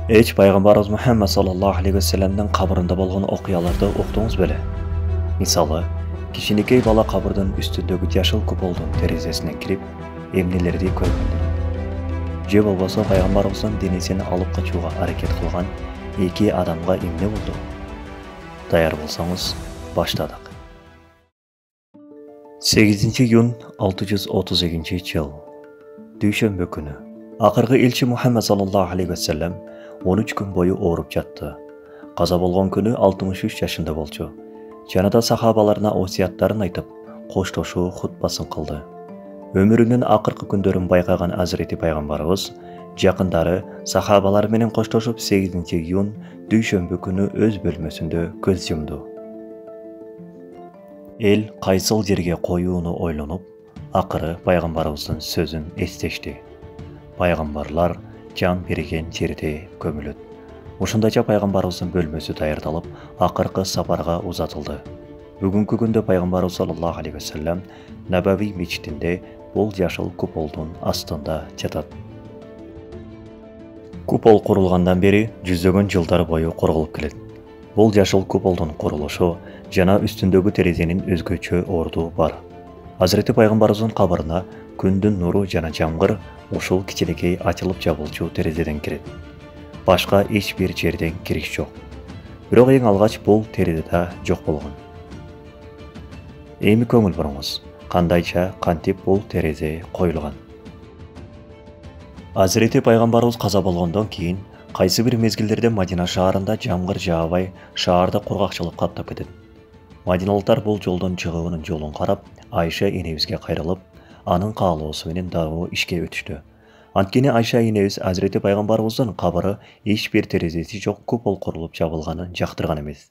Hiç Peygamberimiz Muhammed sallallahu aleyhi ve sellem'den kabrında bolğan okuyalarda uqdunuz bele. Misалы, kişiniki bala kabrdan üstündeki yaşıl kupoldan terizesinden kirip, emnilerdi körgündür. Je bolbasa Peygamberimizden denesini alıp kaçuğa hareket kılgan iki adamga emne buldu. Dayar bolsanız, başladık. 8 iyun 632 yıl. Düşenbe günü. Akırgı elçi Muhammed sallallahu aleyhi ve sellem 13 gün boyu oğurup jattı. Qaza bolğan günü 63 yaşında bolçu. Janada sahabalarına osiyatlarını aytıp, qoştoşu hutbaсын kıldı. Ömürünün akırgı günlerin bayqagan Hazreti Peygamberimiz, jakındары sahabalar menen qoştoşup 8 iyun düşenbe günü öz bölmösünde göz yumdu. El qaysıl jerge koyuunu oylanıp, akırı Peygamberimizin sözün esteşti. Peygamberlar can berigen jerde kömülüt. Ушундай Peygamberimizin bölmösü tayardalıp, akırkı saparga uzatıldı. Bugünkü günde Peygamberimiz sallallahu aleyhi ve sellem Nabavi meçitinde bol yaşıl kupoldun astında jatat. Kupol kurulgandan beri yüzdөгөн жылдар boyu kurulup келет. Bol yaşıl kupoldun kuruluşu jana üstündögi terezenin özgöçö ordu бар. Hazreti Peygamberimizin kabrına күндүн nuru jana jamgır ушул кичинекей açılıp жабылчу terezeden kiret. Başka hiçbir жерден kiriş жоқ. Бирок эң алгач бул терезеде жок болгон. Эми көңүл буруңуз, кандайча кантип бул терезе коюлган? Hazreti Peygamberimiz каза болгондон кийин кайсы бир мезгилдерде Мадина шаарында жамгыр жаабай, шаарда кургакчылык каптап кетет. Мадиналыктар бул жолдон чыгуунун жолун карап, Айша энебизге кайрылып, анын каалоосу менен дароо ишке өтүштү. Анткени Айша энебиз Hazreti Peygamberimizдің кабыры эч бир терезеси жок купол курулуп жабылганын жактырган эмес.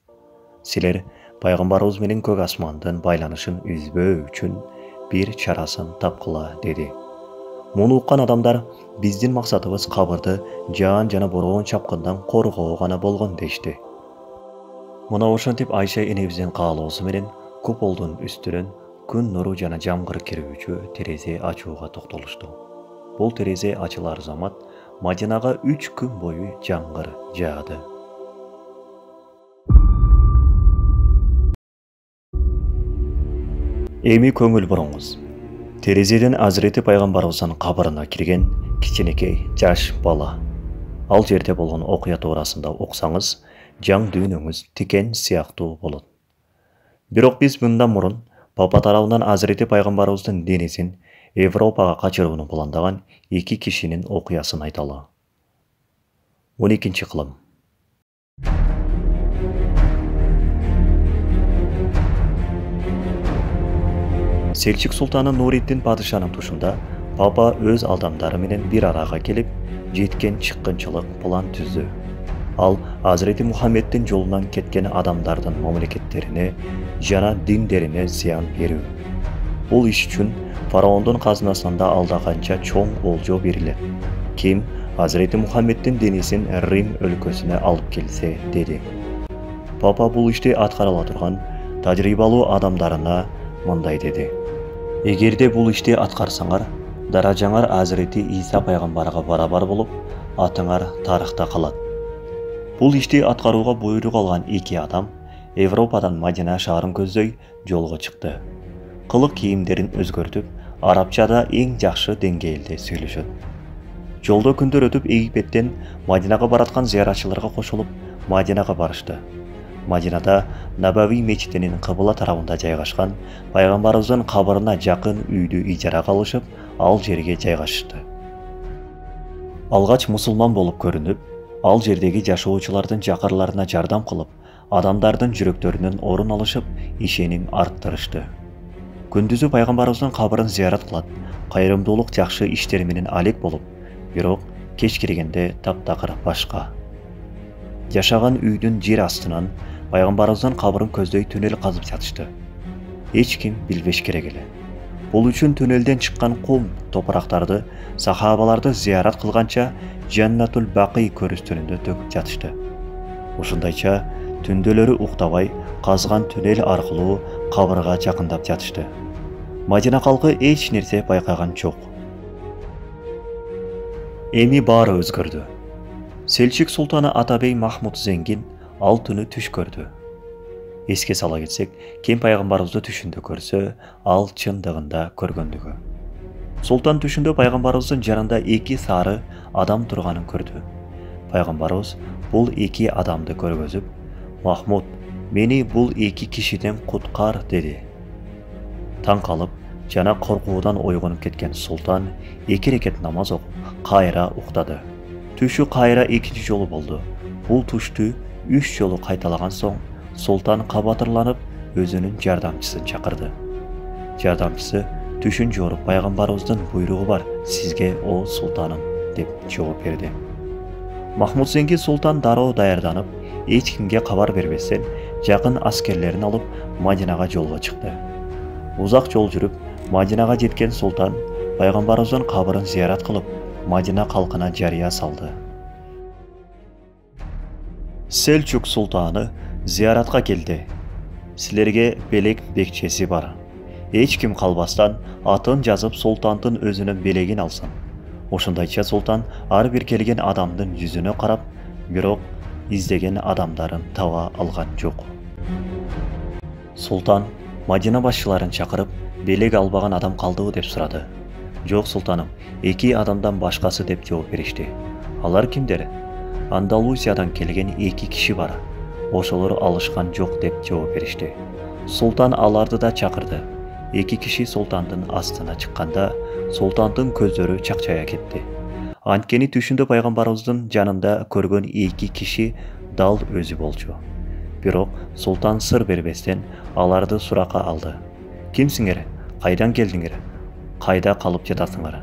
Силер Peygamberimiz менен көк асмандын байланышын үзбөө үчүн бир чарасын тапкыла деди. Муну уккан адамдар биздин максатыбыз кабырды жаан жана бороон чапкындан коргоо гана болгон дешти. Мына ошентип Айша энебиздин каалоосу менен куполдун үстүнөн күн нуру жана жамгыр кирүүчү терезе ачууга токтолушту. Бул терезе ачылар замат Мадинага 3 күн бою жамгыр жаады. Эми көңүл буруңуз. Терезеден Hazreti Peygamberimizдің кабырына кирген кичинекей жаш бала. Ал жерде болгон окуя туурасында уксаңыз, жаң дүйнөңүз тикен сыяктуу болот. Бирок биз мындан мурун Папа тарабынан Hazreti Peygamberimizдің денесин Европага качырууну пландаган 2 кишинин окуясын айталы. 12 кылым. Selçuk Sultanı Nurettin Padişah'nın tuşunda Papa öz adamları menен bir araya gelip жеткен çıkkınçılık plan tüzdü. Al Hazreti Muhammed'in yolundan ketken adamlardan memleketlerine, jana dinlerine ziyan berүү. Bul iş üçün Faraondun kazınasında aldagança çoğun olcu biriler. Kim Hazreti Muhammed'in denisin Rim өлkөsüne alıp gelse dedi. Papa bul işti atkarala turgan tajribalı adamlarına mınday dedi. Эгерде бул ишти аткарсаңар, даражаңар Hazreti İsa пайгамбарга барабар болуп, атыңар тарыхта калат. Бул ишти аткарууга буйрук алган 2 адам Европадан Мадина шаарын көздөй жолго чыкты. Кылык кийимдерин өзгөртүп, арабчада эң жакшы деңгээлде сүйлөшөт. Жолдо күндөр өтүп Египеттен Мадинага бараткан зыяратчыларга кошулуп, Мадинага барышты. Мадинада Набави мечитинин кыбыла тарабында жайгашкан Пайгамбарыбыздын кабырына жакын үйдү ижарага алышып, ал жерге жайгашышты. Алгач мусулман болуп көрүнүп, ал жердеги жашоочулардын жакырларына жардам кылып, адамдардын жүрөктөрүнөн орун алышып, ишеним арттырышты. Күндүзү Пайгамбарыбыздын кабырын зыярат кылат, кайрымдуулук жакшы иштери менен алек болуп, бирок кеч киргенде таптакыр башка. Жашаган үйдүн жер астынан Пайгамбарыбыздын кабырын көздөй төнел казып жатышты. Эч ким билбеш керек эле. Бул үчүн төнелден чыккан кум топурактарды сахабаларды зыярат кылганча Жаннатул Бакый көрүстөнүндө төгүп жатышты. Ушундайча түндөлөрү уктабай казган төнел аркылуу кабырга жакындап жатышты. Мадина калкы эч нерсе байкаган жок. Эми баары өзгөрдү. Selçuk Sultanı Atabey Mahmud Zengin ал түні түш көрді. Еске сала кетсек, Кен пайғамбарымызды түшінде көрсе, ал шындығында көргендігі. Сұлтан түшінде пайғамбарымыздың жанында екі сары адам тұрғанын көрді. Пайғамбарымыз бұл екі адамды көргізіп, «Махмуд, мені бұл екі кишиден құтқар» деді. Таң қалып, жана қорқудан ойғанып кеткен сұлтан екі рекет намаз оқып, қайра ұқтады. Түші қайра екінші жолы болды. Бұл түшті 3 жолы қайталаған соң, сұлтан қабатырланып, өзінің жардамшысын шақырды. Жардамшысы түшін жорып, пайғамбарымыздың бұйрығы бар, сізге о сұлтаным, деп жауап берді. Махмуд Зеңгин сұлтан дарау даярданып, ешкімге хабар бербестен, жақын аскерлерін алып, Мадинаға жолға шықты. Ұзақ жол жүріп, Мадинаға жеткен сұлтан, пайғамбарымыздың қабырын зиярат қылып, Мадина халқына жария салды. Selçuk Sultanı ziyaratқа келді. Сілерге белек бекчесі бар. Ешкім қалбастан атын жазып сұлтандың өзінің белегін алсын. Ошындайча сұлтан ар бір келген адамдың жүзіне қарап, бирок издеген адамдарын таба алған жоқ. Сұлтан Мадина басшыларын шақырып, белек албаған адам қалды деп сұрады. Жоқ сұлтаным, екі адамдан башқасы деп жауап беришти. Алар кимдер? Андалусиядан келген екі киши бар. Ошолор алышқан жоқ деп жауап беришти. Сұлтан аларды да чакырды. Екі киши сұлтандың астына шыққанда, сұлтандың көздері чакчая кетти. Анткени түшүндө пайгамбарыбыздын жанында көргөн екі киши дал өзү болчу. Бирок сұлтан сыр бербестен аларды суракка алды. Кимсиңер? Кайдан келдиңер? Кайда калып жатасыңар?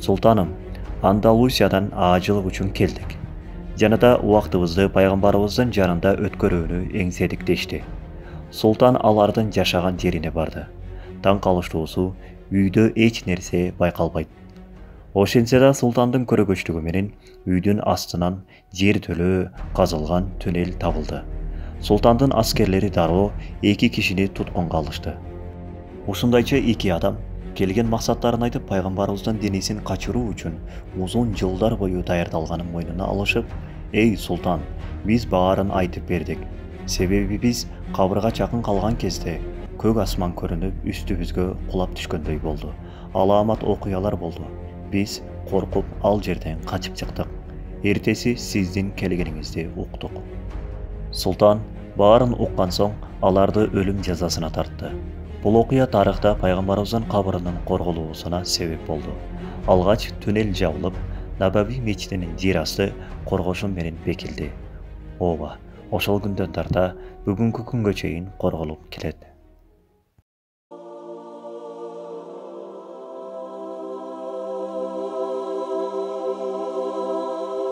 Сұлтаным, Андалусиядан ажылык үчүн келдик. Жанада убактыбызды пайгамбарыбыздын жанында өткөрүүнү эңседик дешти. Сұлтан алардын жашаган жерине барды. Таң калыштуусу үйдө эч нерсе байкалбайт. Ошентсе да сұлтандын көрөгөчтүгү менен үйдүн астынан жер төлөө казылган түнел табылды. Сұлтандын аскерлери дароо эки кишини туткунга алышты. Ушундайча эки адам келген максаттарын айтып, пайгамбарыбыздын денесин качыруу үчүн узун жылдар бою даярдалганын мойнуна алышып, «Эй сұлтан, биз баарын айтып бердик. Себеби биз кабырга чакын калган кезде көк асман көрүнүп, үстүбүзгө кулап түшкөндөй болду. Аламат окуялар болду. Биз коркуп ал жерден качып чыктык. Эртеси сиздин келгениңизди уктук». Сұлтан баарын уккан соң аларды өлүм жазасына тартты. Бұл окуя тарыхта пайгамбарыбыздын кабырынын корголуусуна себеп болду. Алгач түнел жабылып, Набави мечитинин жер асты коргошун менен бекилди. Ооба, ошол күндөн тарта бүгүнкү күнгө чейин корголуп келет.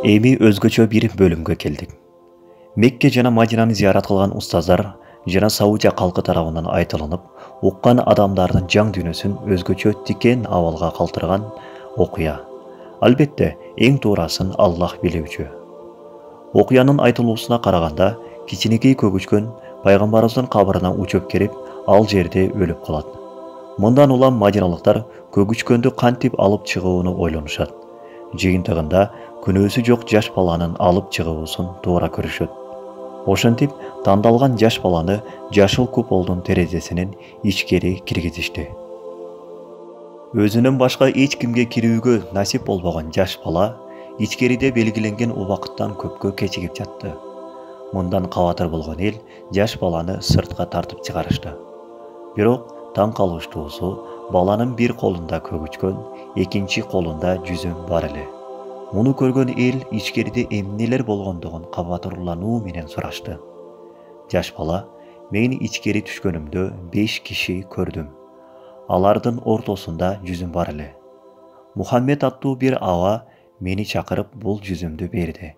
Эми өзгөчө бир бөлүмгө келдик. Мекке жана Мадинаны зиярат кылган устаздар жана Саудия калкы тарабынан айтылынып, уккан адамдардын жан дүйнөсүн өзгөчө тикен абалга калтырган окуя. Албетте, эң туурасын Аллах билүүчү. Окуянын айтылуусуна караганда, кичинекей көгүчкөн пайгамбарыбыздын кабырына учуп кирип, ал жерде өлүп калат. Мындан улам мадиналыктар көгүчкөндү кантип алып чыгууну ойлонушат. Жыйынтыгында күнөөсү жок жаш баланын алып чыгуусун туура көрүшөт. Ошентип, тандалган жаш баланы жашыл куполдун терезесинен ичкери киргизишти. Өзүнөн башка эч кимге кирүүгө насип болбогон жаш бала ичкериде белгиленген убакыттан көпкө кечигип жатты. Мындан кабатыр болгон эл жаш баланы сыртка тартып чыгарышты. Бирок таң калыштуусу баланын бир колунда көгүчкөн, экинчи колунда жүзүм бар эле. Муну көргөн эл ичкериде эмнелер болгондугун кабатырлануу менен сурашты. Жаш бала, мен ичкери түшкөнүмдө 5 киши көрдүм. Алардын ортосунда жүзүм бар эле. Мухаммед аттуу бир аба мени чакырып бул жүзүмдү берди.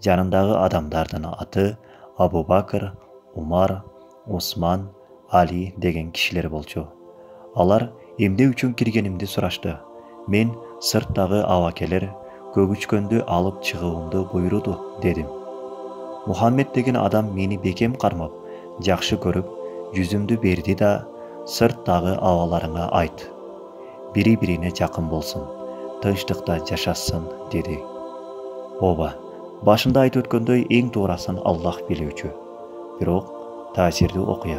Жанындагы адамдардын аты Абу Бакыр, Умар, Осман, Али деген кишилер болчу. Алар эмне үчүн киргенимди сурашты. Мен сырттагы абакелер көгүчкөндү алып чыгуумду буйруду дедим. Мухаммед деген адам мени бекем кармап, жакшы көрүп, жүзүмдү берди да, сырттагы абаларыңа айт. Бири-бирине жакын болсун, тынчтыкта жашасын деди. Ооба, Başında aytып ötkөндөй эң туурасын Аллах билүүчү. Бирок таасирдүү окуя.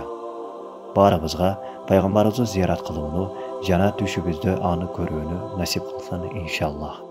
Барыбызга пайгамбарыбызды зиярат кылууну жана түшүбүздө аны көрүүнү насип кылсын иншаллах.